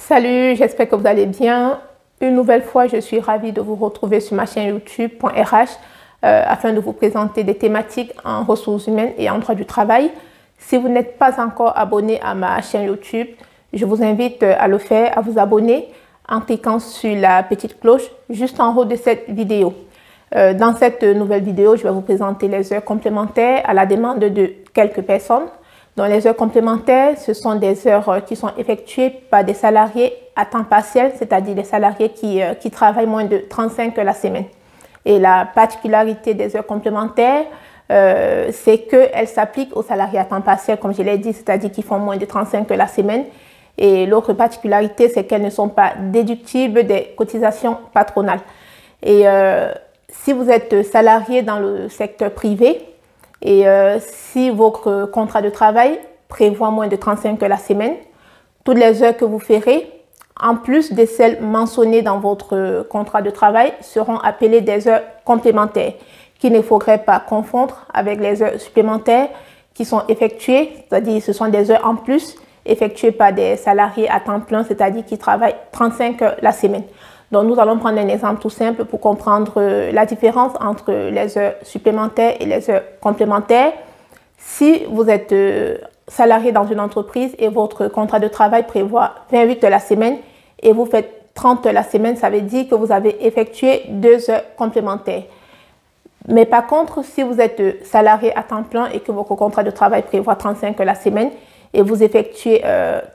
Salut, j'espère que vous allez bien. Une nouvelle fois, je suis ravie de vous retrouver sur ma chaîne YouTube.RH afin de vous présenter des thématiques en ressources humaines et en droit du travail. Si vous n'êtes pas encore abonné à ma chaîne YouTube, je vous invite à le faire, à vous abonner en cliquant sur la petite cloche juste en haut de cette vidéo. Dans cette nouvelle vidéo, je vais vous présenter les heures complémentaires à la demande de quelques personnes. Donc, les heures complémentaires, ce sont des heures qui sont effectuées par des salariés à temps partiel, c'est-à-dire des salariés qui travaillent moins de 35 heures la semaine. Et la particularité des heures complémentaires, c'est qu'elles s'appliquent aux salariés à temps partiel, comme je l'ai dit, c'est-à-dire qui font moins de 35 heures la semaine. Et l'autre particularité, c'est qu'elles ne sont pas déductibles des cotisations patronales. Et si vous êtes salarié dans le secteur privé, et si votre contrat de travail prévoit moins de 35 heures la semaine, toutes les heures que vous ferez, en plus de celles mentionnées dans votre contrat de travail, seront appelées des heures complémentaires, qu'il ne faudrait pas confondre avec les heures supplémentaires qui sont effectuées, c'est-à-dire ce sont des heures en plus effectuées par des salariés à temps plein, c'est-à-dire qui travaillent 35 heures la semaine. Donc, nous allons prendre un exemple tout simple pour comprendre la différence entre les heures supplémentaires et les heures complémentaires. Si vous êtes salarié dans une entreprise et votre contrat de travail prévoit 28 heures la semaine et vous faites 30 heures la semaine, ça veut dire que vous avez effectué 2 heures complémentaires. Mais par contre, si vous êtes salarié à temps plein et que votre contrat de travail prévoit 35 heures la semaine et vous effectuez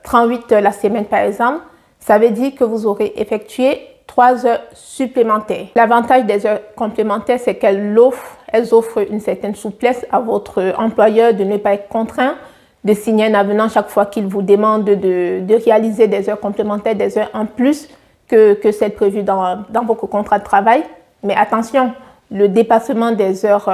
38 heures la semaine par exemple, ça veut dire que vous aurez effectué 3 heures supplémentaires. L'avantage des heures complémentaires, c'est qu'elles offrent une certaine souplesse à votre employeur de ne pas être contraint de signer un avenant chaque fois qu'il vous demande de réaliser des heures complémentaires, des heures en plus que celles prévues dans votre contrat de travail. Mais attention, le dépassement des heures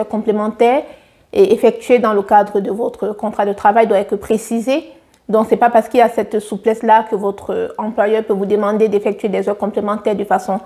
complémentaires est effectué dans le cadre de votre contrat de travail doit être précisé. Donc, ce n'est pas parce qu'il y a cette souplesse-là que votre employeur peut vous demander d'effectuer des heures complémentaires de façon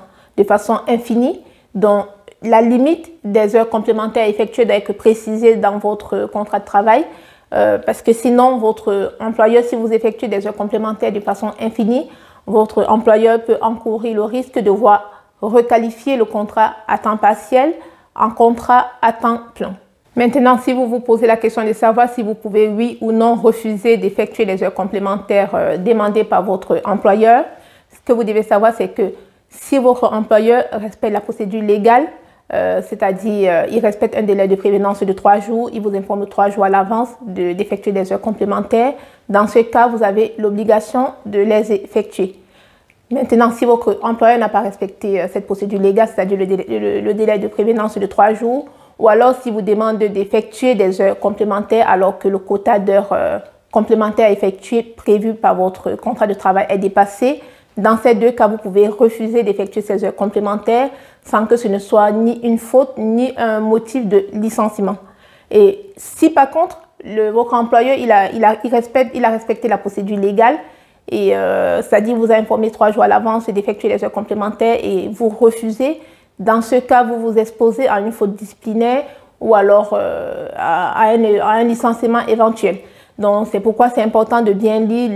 infinie. Donc, la limite des heures complémentaires effectuées doit être précisée dans votre contrat de travail parce que sinon, votre employeur, si vous effectuez des heures complémentaires de façon infinie, votre employeur peut encourir le risque de devoir requalifier le contrat à temps partiel en contrat à temps plein. Maintenant, si vous vous posez la question de savoir si vous pouvez, oui ou non, refuser d'effectuer les heures complémentaires demandées par votre employeur, ce que vous devez savoir, c'est que si votre employeur respecte la procédure légale, c'est-à-dire il respecte un délai de prévenance de 3 jours, il vous informe 3 jours à l'avance d'effectuer des heures complémentaires, dans ce cas, vous avez l'obligation de les effectuer. Maintenant, si votre employeur n'a pas respecté cette procédure légale, c'est-à-dire le délai de prévenance de 3 jours, ou alors si vous demandez d'effectuer des heures complémentaires alors que le quota d'heures complémentaires effectuées prévu par votre contrat de travail est dépassé, dans ces deux cas, vous pouvez refuser d'effectuer ces heures complémentaires sans que ce ne soit ni une faute ni un motif de licenciement. Et si par contre, votre employeur il a respecté la procédure légale, et c'est-à-dire vous a informé 3 jours à l'avance d'effectuer les heures complémentaires et vous refusez, dans ce cas, vous vous exposez à une faute disciplinaire ou alors à un licenciement éventuel. Donc, c'est pourquoi c'est important de bien lire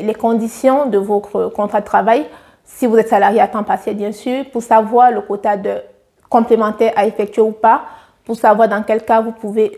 les conditions de votre contrat de travail, si vous êtes salarié à temps partiel, bien sûr, pour savoir le quota de complémentaires à effectuer ou pas, pour savoir dans quel cas vous pouvez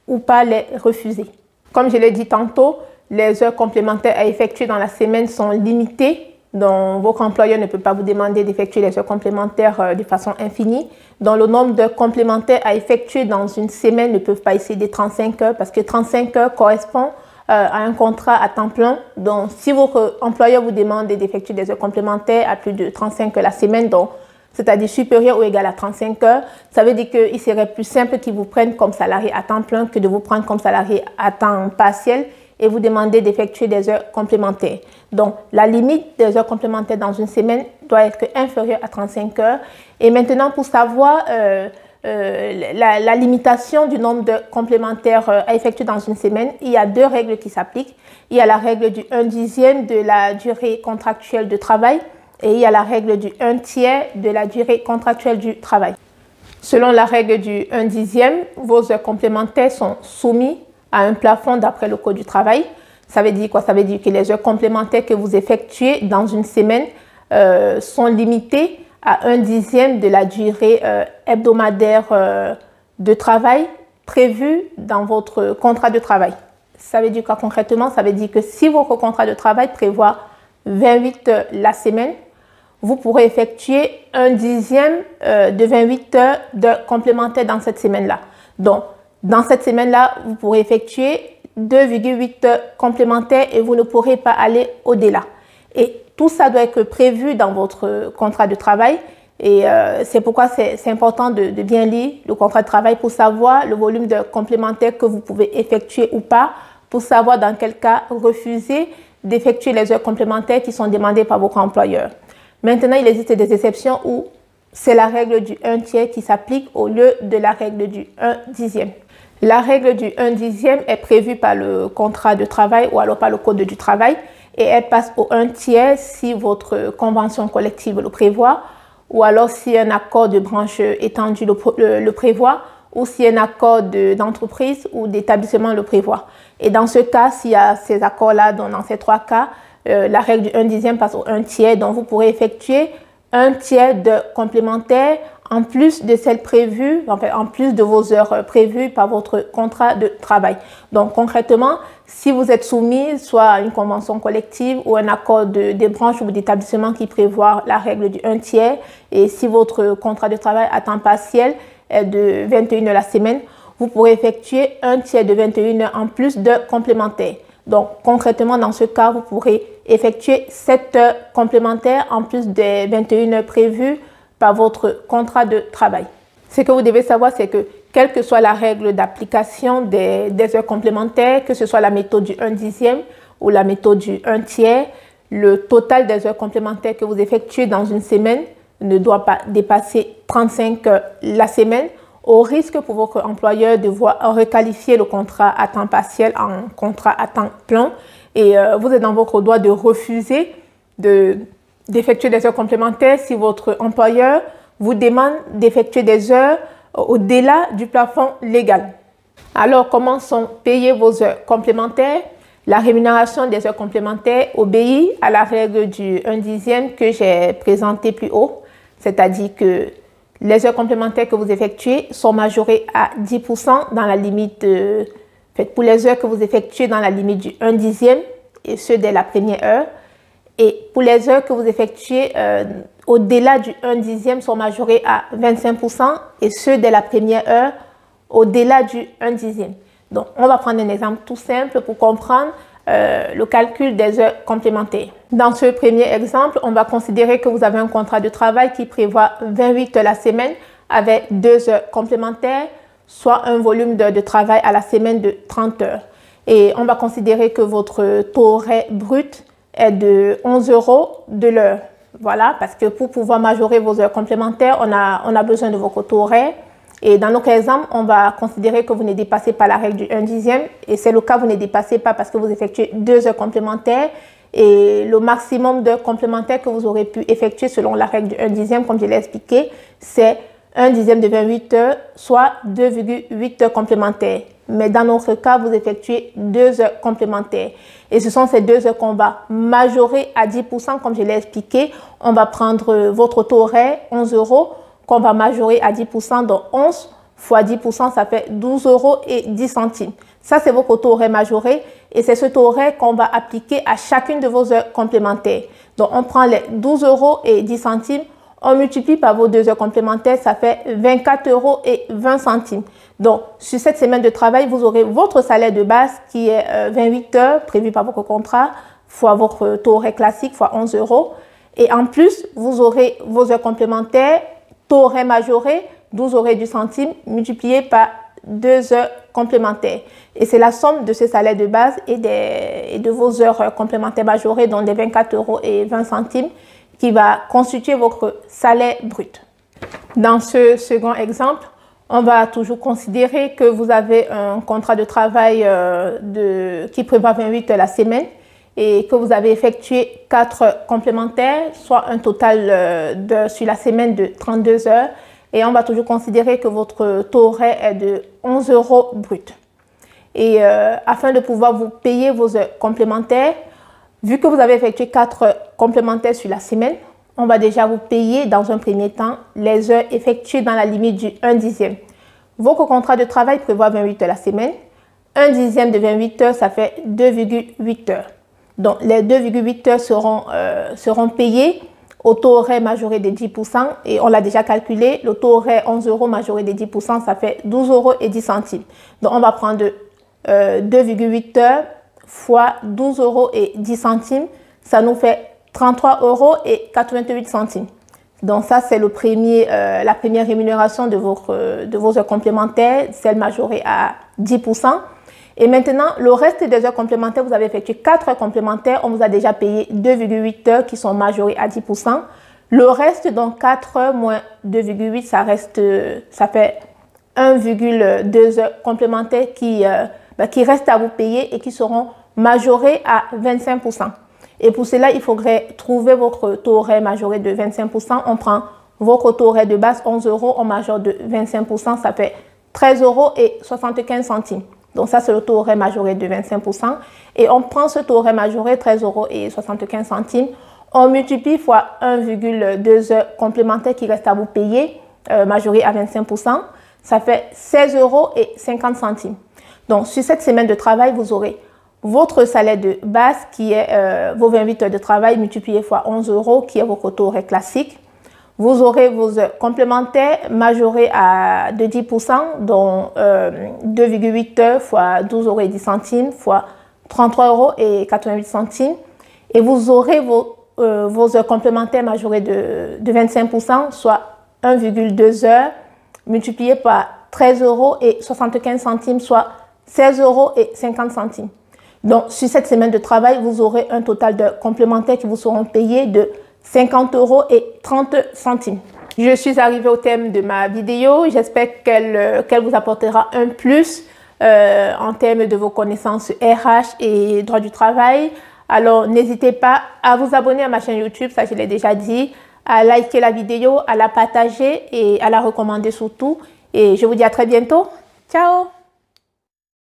ou pas les refuser. Comme je l'ai dit tantôt, les heures complémentaires à effectuer dans la semaine sont limitées. Donc, votre employeur ne peut pas vous demander d'effectuer les heures complémentaires de façon infinie. Donc, le nombre d'heures complémentaires à effectuer dans une semaine ne peuvent pas excéder 35 heures parce que 35 heures correspond à un contrat à temps plein. Donc, si votre employeur vous demande d'effectuer des heures complémentaires à plus de 35 heures la semaine, donc c'est-à-dire supérieur ou égal à 35 heures, ça veut dire qu'il serait plus simple qu'ils vous prennent comme salarié à temps plein que de vous prendre comme salarié à temps partiel et vous demander d'effectuer des heures complémentaires. Donc, la limite des heures complémentaires dans une semaine doit être inférieure à 35 heures. Et maintenant, pour savoir la limitation du nombre de complémentaires à effectuer dans une semaine, il y a 2 règles qui s'appliquent. Il y a la règle du 1/10 de la durée contractuelle de travail et il y a la règle du 1/3 de la durée contractuelle du travail. Selon la règle du 1/10, vos heures complémentaires sont soumises à un plafond d'après le Code du travail. Ça veut dire quoi? Ça veut dire que les heures complémentaires que vous effectuez dans une semaine sont limitées à 1/10 de la durée hebdomadaire de travail prévue dans votre contrat de travail. Ça veut dire quoi concrètement? Ça veut dire que si votre contrat de travail prévoit 28 heures la semaine, vous pourrez effectuer 1/10 de 28 heures de complémentaires dans cette semaine-là. Donc, dans cette semaine-là, vous pourrez effectuer 2,8 heures complémentaires et vous ne pourrez pas aller au-delà. Et tout ça doit être prévu dans votre contrat de travail. Et c'est pourquoi c'est important de bien lire le contrat de travail pour savoir le volume de complémentaires que vous pouvez effectuer ou pas, pour savoir dans quel cas refuser d'effectuer les heures complémentaires qui sont demandées par votre employeur. Maintenant, il existe des exceptions où c'est la règle du 1/3 qui s'applique au lieu de la règle du 1/10. La règle du 1/10 est prévue par le contrat de travail ou alors par le code du travail et elle passe au 1/3 si votre convention collective le prévoit ou alors si un accord de branche étendu le prévoit ou si un accord d'entreprise ou d'établissement le prévoit. Et dans ce cas, s'il y a ces accords-là, dans ces trois cas, la règle du 1/10 passe au 1/3, donc vous pourrez effectuer 1/3 de complémentaires en plus de celles prévues, en plus de vos heures prévues par votre contrat de travail. Donc concrètement, si vous êtes soumis soit à une convention collective ou un accord des branches ou d'établissement qui prévoit la règle du 1/3, et si votre contrat de travail à temps partiel est de 21 heures la semaine, vous pourrez effectuer 1/3 de 21 heures en plus de complémentaires. Donc, concrètement, dans ce cas, vous pourrez effectuer 7 heures complémentaires en plus des 21 heures prévues par votre contrat de travail. Ce que vous devez savoir, c'est que quelle que soit la règle d'application des heures complémentaires, que ce soit la méthode du 1/10 ou la méthode du 1/3, le total des heures complémentaires que vous effectuez dans une semaine ne doit pas dépasser 35 heures la semaine, au risque pour votre employeur de voir requalifier le contrat à temps partiel en contrat à temps plein. Et vous êtes dans votre droit de refuser d'effectuer des heures complémentaires si votre employeur vous demande d'effectuer des heures au-delà du plafond légal. Alors, comment sont payées vos heures complémentaires? La rémunération des heures complémentaires obéit à la règle du 1/10 que j'ai présentée plus haut, c'est-à-dire que les heures complémentaires que vous effectuez sont majorées à 10% dans la limite pour les heures que vous effectuez dans la limite du 1/10 et ce dès la première heure. Et pour les heures que vous effectuez au-delà du 1/10 sont majorées à 25% et ce dès la première heure au-delà du 1/10. Donc, on va prendre un exemple tout simple pour comprendre le calcul des heures complémentaires. Dans ce premier exemple, on va considérer que vous avez un contrat de travail qui prévoit 28 heures la semaine avec 2 heures complémentaires, soit un volume d'heures de travail à la semaine de 30 heures. Et on va considérer que votre taux horaire brut est de 11 € de l'heure. Voilà, parce que pour pouvoir majorer vos heures complémentaires, on a besoin de votre taux horaire. Et dans notre exemple, on va considérer que vous ne dépassez pas la règle du 1/10 et c'est le cas, vous ne dépassez pas parce que vous effectuez 2 heures complémentaires et le maximum d'heures complémentaires que vous aurez pu effectuer selon la règle du 1/10, comme je l'ai expliqué, c'est 1/10 de 28 heures, soit 2,8 heures complémentaires. Mais dans notre cas, vous effectuez 2 heures complémentaires. Et ce sont ces 2 heures qu'on va majorer à 10%, comme je l'ai expliqué. On va prendre votre taux horaire, 11 € qu'on va majorer à 10%, donc 11 fois 10%, ça fait 12,10 €. Ça, c'est votre taux horaire majoré et c'est ce taux horaire qu'on va appliquer à chacune de vos heures complémentaires. Donc, on prend les 12,10 €, on multiplie par vos 2 heures complémentaires, ça fait 24,20 €. Donc, sur cette semaine de travail, vous aurez votre salaire de base qui est 28 heures prévu par votre contrat, fois votre taux horaire classique, fois 11 €. Et en plus, vous aurez vos heures complémentaires, taux horaire majoré, 12,10 € multiplié par 2 heures complémentaires. Et c'est la somme de ce salaire de base et de vos heures complémentaires majorées, dont les 24,20 € qui va constituer votre salaire brut. Dans ce second exemple, on va toujours considérer que vous avez un contrat de travail qui prévoit 28 heures la semaine et que vous avez effectué 4 heures complémentaires, soit un total sur la semaine de 32 heures. Et on va toujours considérer que votre taux horaire est de 11 € brut. Et afin de pouvoir vous payer vos heures complémentaires, vu que vous avez effectué 4 heures complémentaires sur la semaine, on va déjà vous payer dans un premier temps les heures effectuées dans la limite du 1/10. Votre contrat de travail prévoit 28 heures la semaine. 1/10 de 28 heures, ça fait 2,8 heures. Donc, les 2,8 heures seront payées au taux horaire majoré de 10%. Et on l'a déjà calculé, le taux horaire 11 € majoré de 10%, ça fait 12,10 €. Donc, on va prendre 2,8 heures fois 12,10 €. Ça nous fait 33,88 €. Donc, ça, c'est la première rémunération de vos heures complémentaires, celle majorée à 10%. Et maintenant, le reste des heures complémentaires, vous avez effectué 4 heures complémentaires. On vous a déjà payé 2,8 heures qui sont majorées à 10%. Le reste, donc 4 heures moins 2,8, ça fait 1,2 heures complémentaires qui restent à vous payer et qui seront majorées à 25%. Et pour cela, il faudrait trouver votre taux horaire majoré de 25%. On prend votre taux horaire de base, 11 €, on majore de 25%, ça fait 13,75 €. Donc ça, c'est le taux horaire majoré de 25%. Et on prend ce taux horaire majoré, 13,75 €, on multiplie fois 1,2 heures complémentaires qui restent à vous payer, majoré à 25%. Ça fait 16,50 €. Donc sur cette semaine de travail, vous aurez votre salaire de base qui est vos 28 heures de travail multiplié fois 11 € qui est votre taux horaire classique. Vous aurez vos heures complémentaires majorées de 10%, dont 2,8 heures fois 12,10 € fois 33,88 €. Et vous aurez vos heures complémentaires majorées de 25%, soit 1,2 heures multiplié par 13,75 €, soit 16,50 €. Donc, sur cette semaine de travail, vous aurez un total d'heures complémentaires qui vous seront payées de 50,30 €. Je suis arrivée au thème de ma vidéo. J'espère qu'elle vous apportera un plus en termes de vos connaissances RH et droit du travail. Alors, n'hésitez pas à vous abonner à ma chaîne YouTube, ça je l'ai déjà dit, à liker la vidéo, à la partager et à la recommander surtout. Et je vous dis à très bientôt. Ciao!